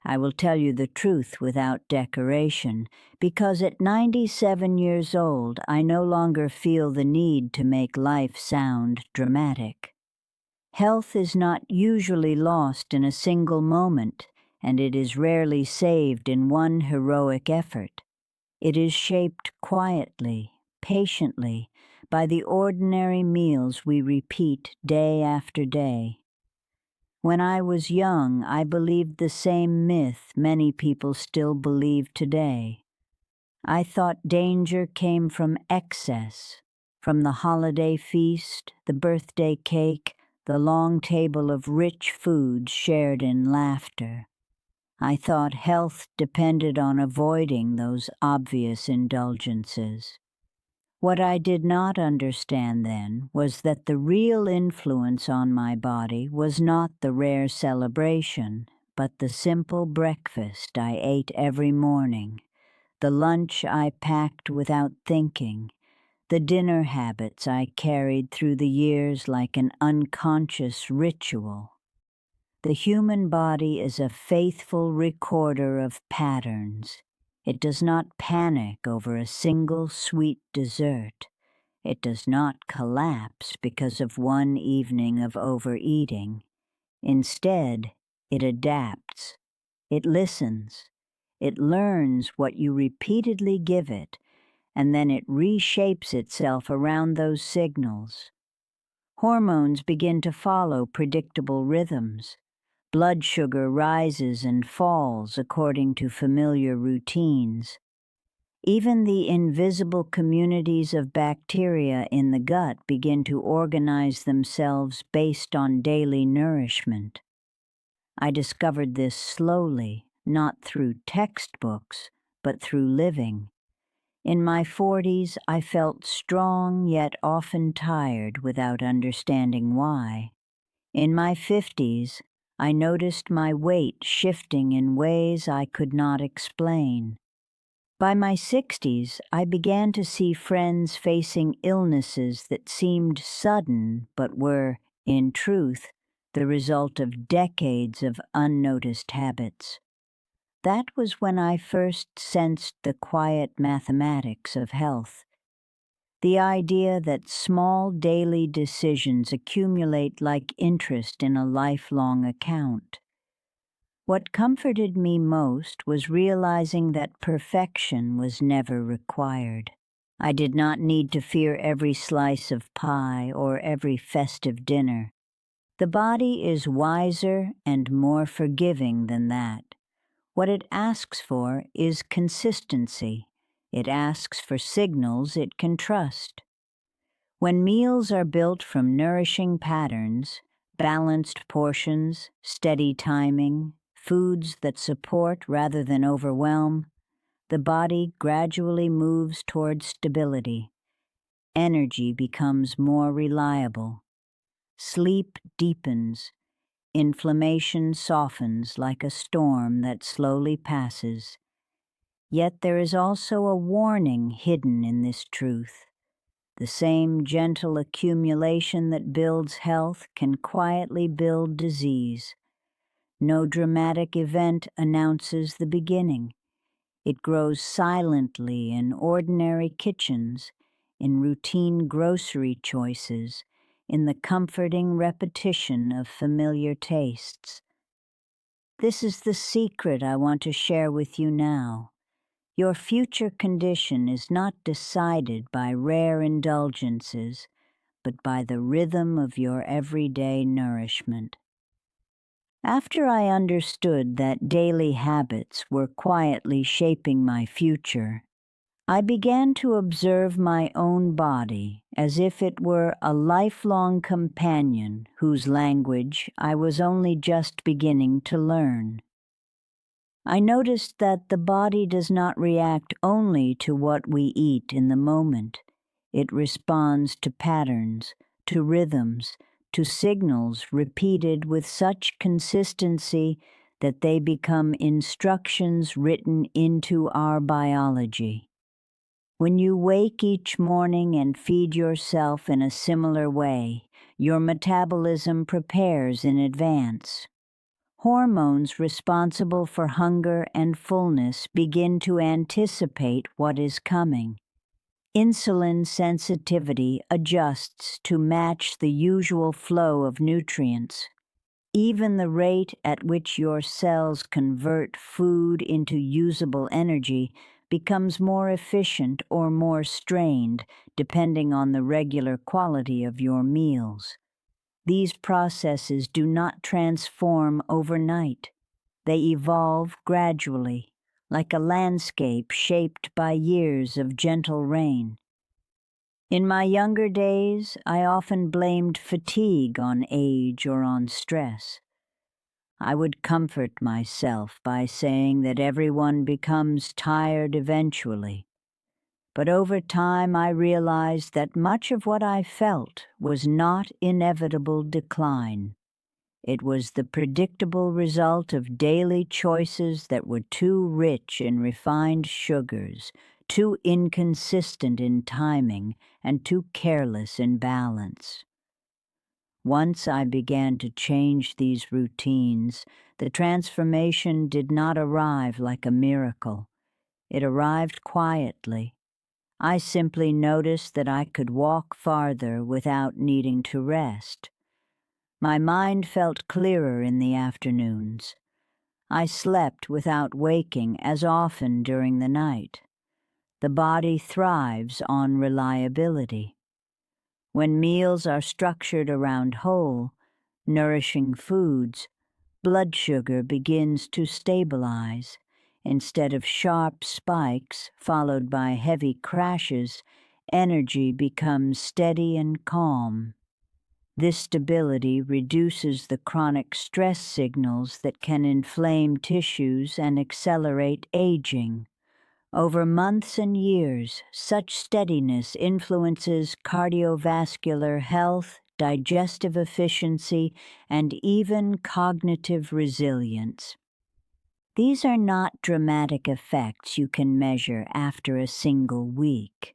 I will tell you the truth without decoration, because at 97 years old I no longer feel the need to make life sound dramatic. Health is not usually lost in a single moment, and it is rarely saved in one heroic effort. It is shaped quietly, patiently, by the ordinary meals we repeat day after day. When I was young, I believed the same myth many people still believe today. I thought danger came from excess, from the holiday feast, the birthday cake, the long table of rich foods shared in laughter. I thought health depended on avoiding those obvious indulgences. What I did not understand then was that the real influence on my body was not the rare celebration, but the simple breakfast I ate every morning, the lunch I packed without thinking, the dinner habits I carried through the years like an unconscious ritual. The human body is a faithful recorder of patterns. It does not panic over a single sweet dessert. It does not collapse because of one evening of overeating. Instead, it adapts. It listens. It learns what you repeatedly give it, and then it reshapes itself around those signals. Hormones begin to follow predictable rhythms. Blood sugar rises and falls according to familiar routines. Even the invisible communities of bacteria in the gut begin to organize themselves based on daily nourishment. I discovered this slowly, not through textbooks, but through living. In my 40s, I felt strong yet often tired without understanding why. In my 50s, I noticed my weight shifting in ways I could not explain. By my 60s, I began to see friends facing illnesses that seemed sudden but were, in truth, the result of decades of unnoticed habits. That was when I first sensed the quiet mathematics of health. The idea that small daily decisions accumulate like interest in a lifelong account. What comforted me most was realizing that perfection was never required. I did not need to fear every slice of pie or every festive dinner. The body is wiser and more forgiving than that. What it asks for is consistency. It asks for signals it can trust. When meals are built from nourishing patterns, balanced portions, steady timing, foods that support rather than overwhelm, the body gradually moves toward stability. Energy becomes more reliable. Sleep deepens. Inflammation softens like a storm that slowly passes. Yet there is also a warning hidden in this truth. The same gentle accumulation that builds health can quietly build disease. No dramatic event announces the beginning. It grows silently in ordinary kitchens, in routine grocery choices, in the comforting repetition of familiar tastes. This is the secret I want to share with you now. Your future condition is not decided by rare indulgences, but by the rhythm of your everyday nourishment. After I understood that daily habits were quietly shaping my future, I began to observe my own body as if it were a lifelong companion whose language I was only just beginning to learn. I noticed that the body does not react only to what we eat in the moment. It responds to patterns, to rhythms, to signals repeated with such consistency that they become instructions written into our biology. When you wake each morning and feed yourself in a similar way, your metabolism prepares in advance. hormones responsible for hunger and fullness begin to anticipate what is coming. Insulin sensitivity adjusts to match the usual flow of nutrients. Even the rate at which your cells convert food into usable energy becomes more efficient or more strained, depending on the regular quality of your meals. These processes do not transform overnight. They evolve gradually, like a landscape shaped by years of gentle rain. In my younger days, I often blamed fatigue on age or on stress. I would comfort myself by saying that everyone becomes tired eventually. But over time I realized that much of what I felt was not inevitable decline. It was the predictable result of daily choices that were too rich in refined sugars, too inconsistent in timing, and too careless in balance. Once I began to change these routines, the transformation did not arrive like a miracle. It arrived quietly. I simply noticed that I could walk farther without needing to rest. My mind felt clearer in the afternoons. I slept without waking as often during the night. The body thrives on reliability. When meals are structured around whole, nourishing foods, blood sugar begins to stabilize. Instead of sharp spikes followed by heavy crashes, energy becomes steady and calm. This stability reduces the chronic stress signals that can inflame tissues and accelerate aging. Over months and years, such steadiness influences cardiovascular health, digestive efficiency, and even cognitive resilience. These are not dramatic effects you can measure after a single week.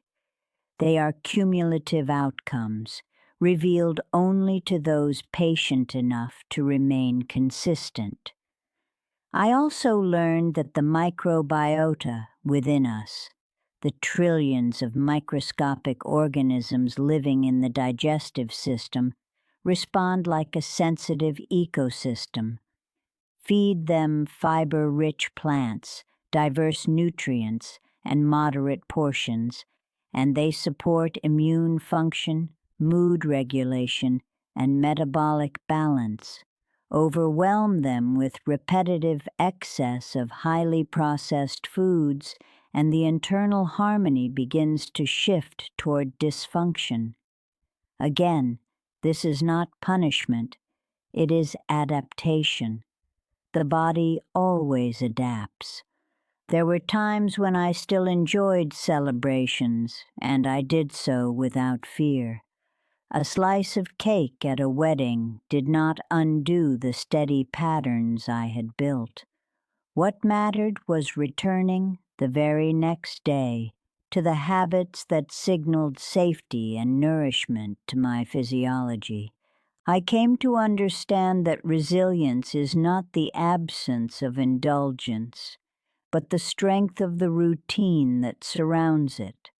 They are cumulative outcomes, revealed only to those patient enough to remain consistent. I also learned that the microbiota within us, the trillions of microscopic organisms living in the digestive system, respond like a sensitive ecosystem. Feed them fiber-rich plants, diverse nutrients, and moderate portions, and they support immune function, mood regulation, and metabolic balance. Overwhelm them with repetitive excess of highly processed foods, and the internal harmony begins to shift toward dysfunction. Again, this is not punishment, it is adaptation. The body always adapts. There were times when I still enjoyed celebrations, and I did so without fear. A slice of cake at a wedding did not undo the steady patterns I had built. What mattered was returning, the very next day, to the habits that signaled safety and nourishment to my physiology. I came to understand that resilience is not the absence of indulgence, but the strength of the routine that surrounds it.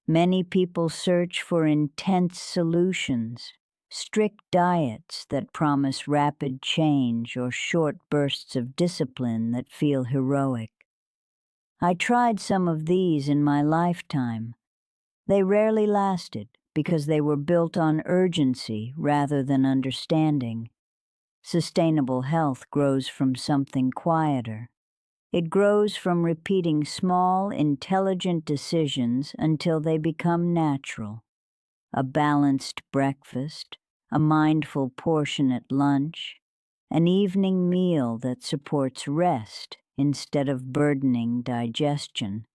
Many people search for intense solutions, strict diets that promise rapid change or short bursts of discipline that feel heroic. I tried some of these in my lifetime. They rarely lasted because they were built on urgency rather than understanding. Sustainable health grows from something quieter. It grows from repeating small, intelligent decisions until they become natural. A balanced breakfast, a mindful portion at lunch, an evening meal that supports rest instead of burdening digestion.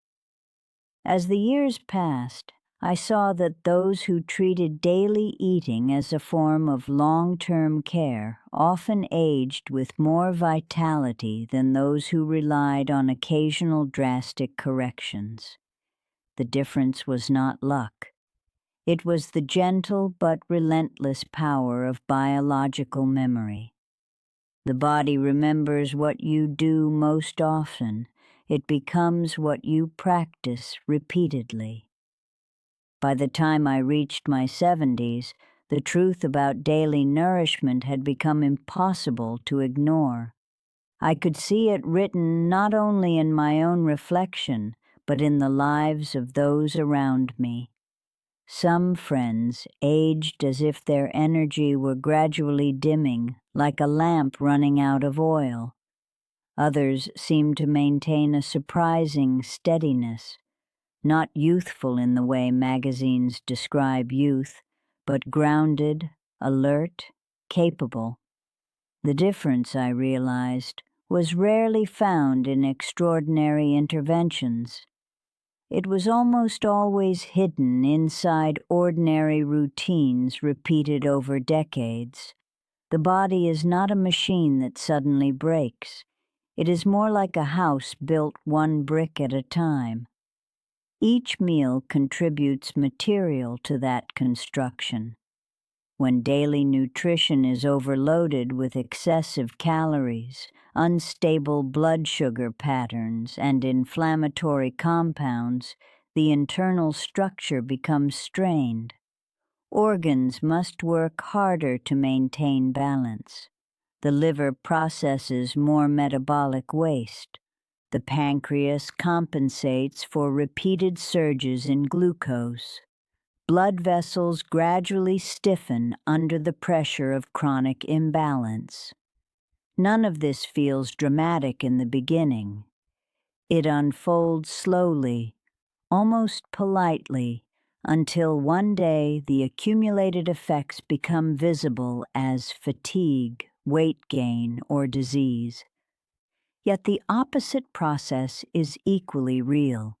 As the years passed, I saw that those who treated daily eating as a form of long-term care often aged with more vitality than those who relied on occasional drastic corrections. The difference was not luck. It was the gentle but relentless power of biological memory. The body remembers what you do most often. It becomes what you practice repeatedly. By the time I reached my 70s, the truth about daily nourishment had become impossible to ignore. I could see it written not only in my own reflection, but in the lives of those around me. Some friends aged as if their energy were gradually dimming, like a lamp running out of oil. Others seemed to maintain a surprising steadiness, not youthful in the way magazines describe youth, but grounded, alert, capable. The difference, I realized, was rarely found in extraordinary interventions. It was almost always hidden inside ordinary routines repeated over decades. The body is not a machine that suddenly breaks. It is more like a house built one brick at a time. Each meal contributes material to that construction. When daily nutrition is overloaded with excessive calories, unstable blood sugar patterns, and inflammatory compounds, the internal structure becomes strained. Organs must work harder to maintain balance. The liver processes more metabolic waste. The pancreas compensates for repeated surges in glucose. Blood vessels gradually stiffen under the pressure of chronic imbalance. None of this feels dramatic in the beginning. It unfolds slowly, almost politely, until one day the accumulated effects become visible as fatigue, weight gain, or disease. Yet the opposite process is equally real.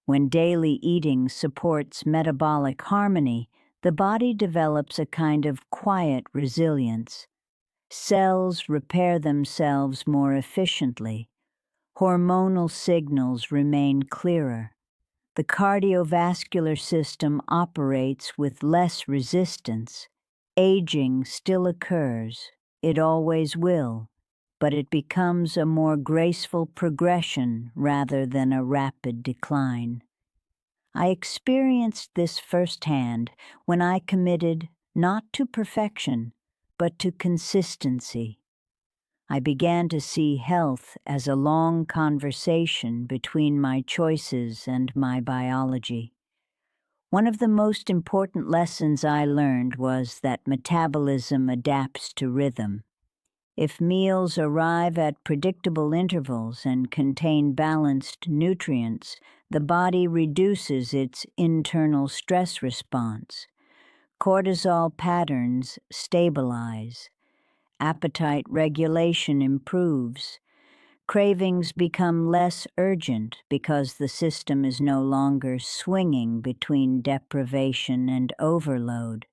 When daily eating supports metabolic harmony, the body develops a kind of quiet resilience. Cells repair themselves more efficiently. Hormonal signals remain clearer. The cardiovascular system operates with less resistance. Aging still occurs. It always will, but it becomes a more graceful progression rather than a rapid decline. I experienced this firsthand when I committed not to perfection, but to consistency. I began to see health as a long conversation between my choices and my biology. One of the most important lessons I learned was that metabolism adapts to rhythm. If meals arrive at predictable intervals and contain balanced nutrients, the body reduces its internal stress response. Cortisol patterns stabilize. Appetite regulation improves. Cravings become less urgent because the system is no longer swinging between deprivation and overload.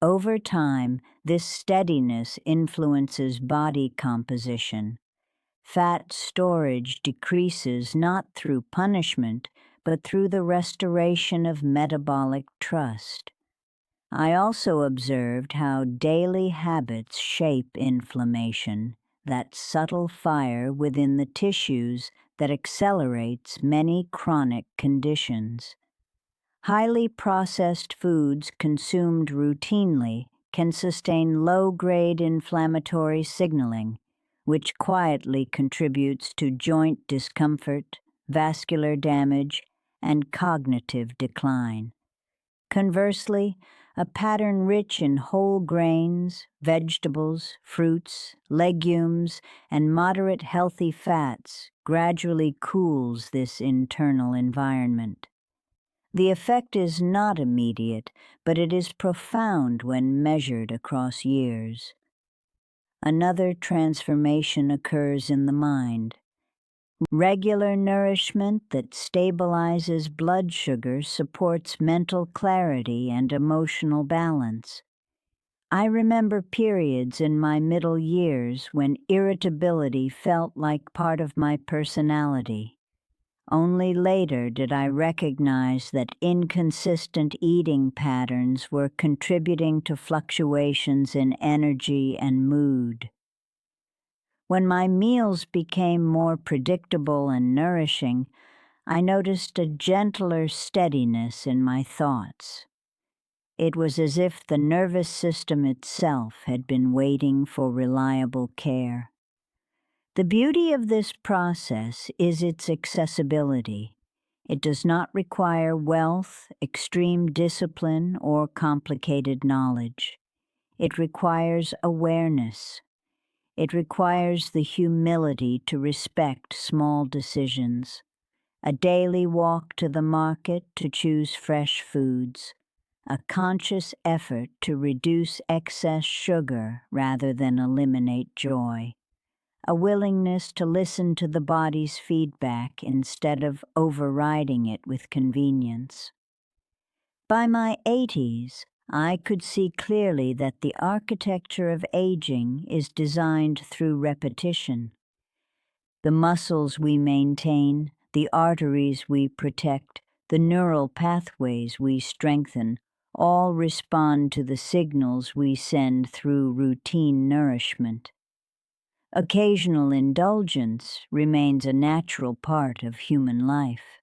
Over time, this steadiness influences body composition. Fat storage decreases not through punishment, but through the restoration of metabolic trust. I also observed how daily habits shape inflammation, that subtle fire within the tissues that accelerates many chronic conditions. Highly processed foods consumed routinely can sustain low-grade inflammatory signaling, which quietly contributes to joint discomfort, vascular damage, and cognitive decline. Conversely, a pattern rich in whole grains, vegetables, fruits, legumes, and moderate healthy fats gradually cools this internal environment. The effect is not immediate, but it is profound when measured across years. Another transformation occurs in the mind. Regular nourishment that stabilizes blood sugar supports mental clarity and emotional balance. I remember periods in my middle years when irritability felt like part of my personality. Only later did I recognize that inconsistent eating patterns were contributing to fluctuations in energy and mood. When my meals became more predictable and nourishing, I noticed a gentler steadiness in my thoughts. It was as if the nervous system itself had been waiting for reliable care. The beauty of this process is its accessibility. It does not require wealth, extreme discipline, or complicated knowledge. It requires awareness. It requires the humility to respect small decisions. A daily walk to the market to choose fresh foods. A conscious effort to reduce excess sugar rather than eliminate joy. A willingness to listen to the body's feedback instead of overriding it with convenience. By my 80s, I could see clearly that the architecture of aging is designed through repetition. The muscles we maintain, the arteries we protect, the neural pathways we strengthen, all respond to the signals we send through routine nourishment. Occasional indulgence remains a natural part of human life.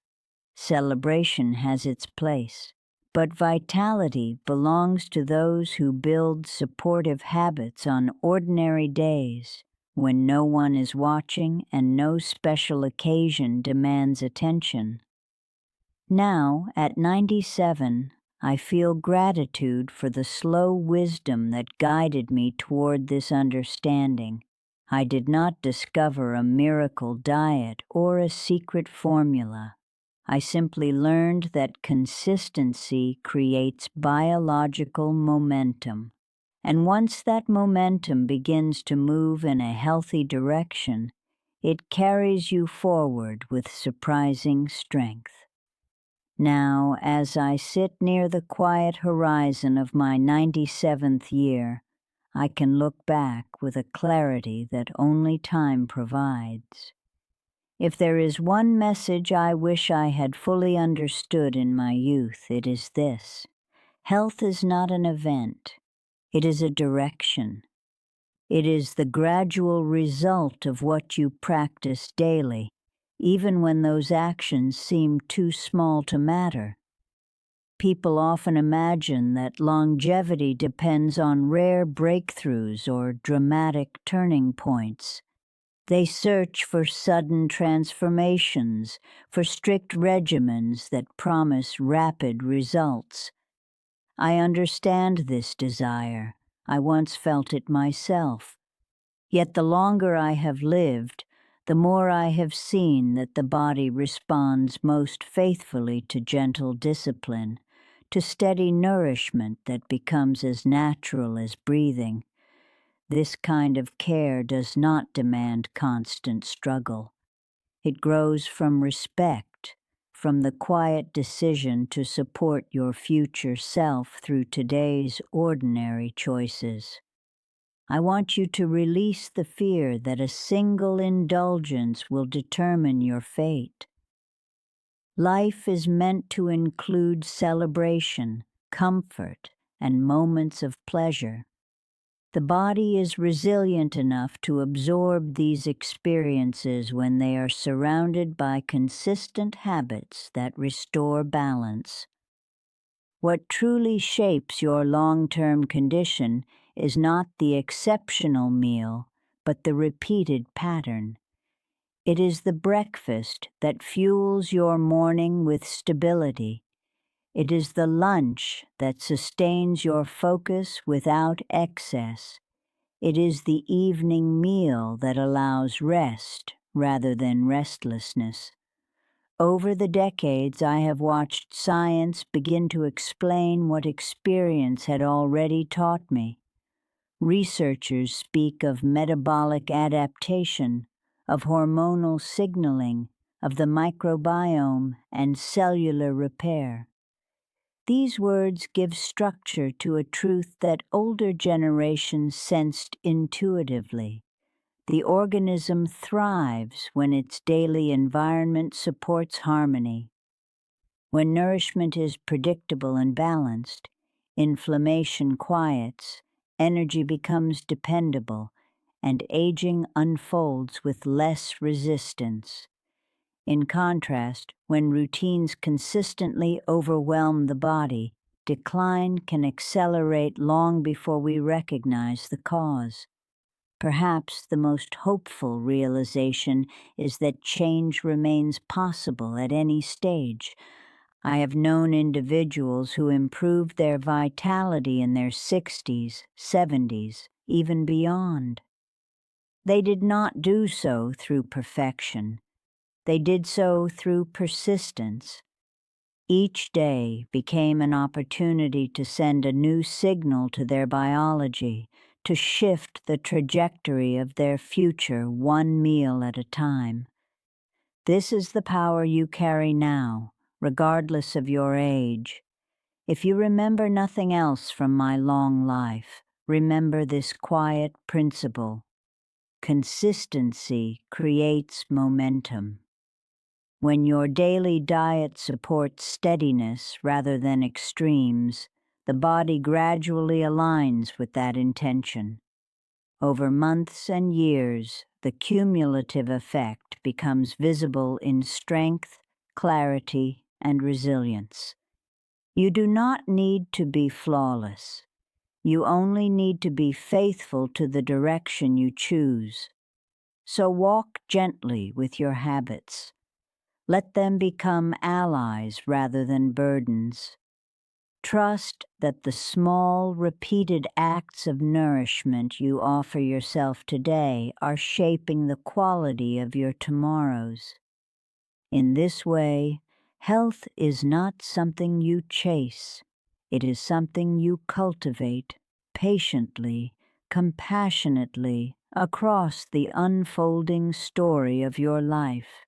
Celebration has its place, but vitality belongs to those who build supportive habits on ordinary days when no one is watching and no special occasion demands attention. Now, at 97, I feel gratitude for the slow wisdom that guided me toward this understanding. I did not discover a miracle diet or a secret formula. I simply learned that consistency creates biological momentum. And once that momentum begins to move in a healthy direction, it carries you forward with surprising strength. Now, as I sit near the quiet horizon of my 97th year, I can look back with a clarity that only time provides. If there is one message I wish I had fully understood in my youth, it is this: health is not an event, it is a direction. It is the gradual result of what you practice daily, even when those actions seem too small to matter. People often imagine that longevity depends on rare breakthroughs or dramatic turning points. They search for sudden transformations, for strict regimens that promise rapid results. I understand this desire. I once felt it myself. Yet the longer I have lived, the more I have seen that the body responds most faithfully to gentle discipline, to steady nourishment that becomes as natural as breathing. This kind of care does not demand constant struggle. It grows from respect, from the quiet decision to support your future self through today's ordinary choices. I want you to release the fear that a single indulgence will determine your fate. Life is meant to include celebration, comfort, and moments of pleasure. The body is resilient enough to absorb these experiences when they are surrounded by consistent habits that restore balance. What truly shapes your long-term condition is not the exceptional meal, but the repeated pattern. It is the breakfast that fuels your morning with stability. It is the lunch that sustains your focus without excess. It is the evening meal that allows rest rather than restlessness. Over the decades, I have watched science begin to explain what experience had already taught me. Researchers speak of metabolic adaptation, of hormonal signaling, of the microbiome, and cellular repair. These words give structure to a truth that older generations sensed intuitively. The organism thrives when its daily environment supports harmony. When nourishment is predictable and balanced, inflammation quiets, energy becomes dependable, and aging unfolds with less resistance. In contrast, when routines consistently overwhelm the body, decline can accelerate long before we recognize the cause. Perhaps the most hopeful realization is that change remains possible at any stage. I have known individuals who improved their vitality in their 60s, 70s, even beyond. They did not do so through perfection. They did so through persistence. Each day became an opportunity to send a new signal to their biology, to shift the trajectory of their future one meal at a time. This is the power you carry now, regardless of your age. If you remember nothing else from my long life, remember this quiet principle. Consistency creates momentum. When your daily diet supports steadiness rather than extremes, the body gradually aligns with that intention. Over months and years, the cumulative effect becomes visible in strength, clarity, and resilience. You do not need to be flawless. You only need to be faithful to the direction you choose. So walk gently with your habits. Let them become allies rather than burdens. Trust that the small, repeated acts of nourishment you offer yourself today are shaping the quality of your tomorrows. In this way, health is not something you chase. It is something you cultivate patiently, compassionately, across the unfolding story of your life.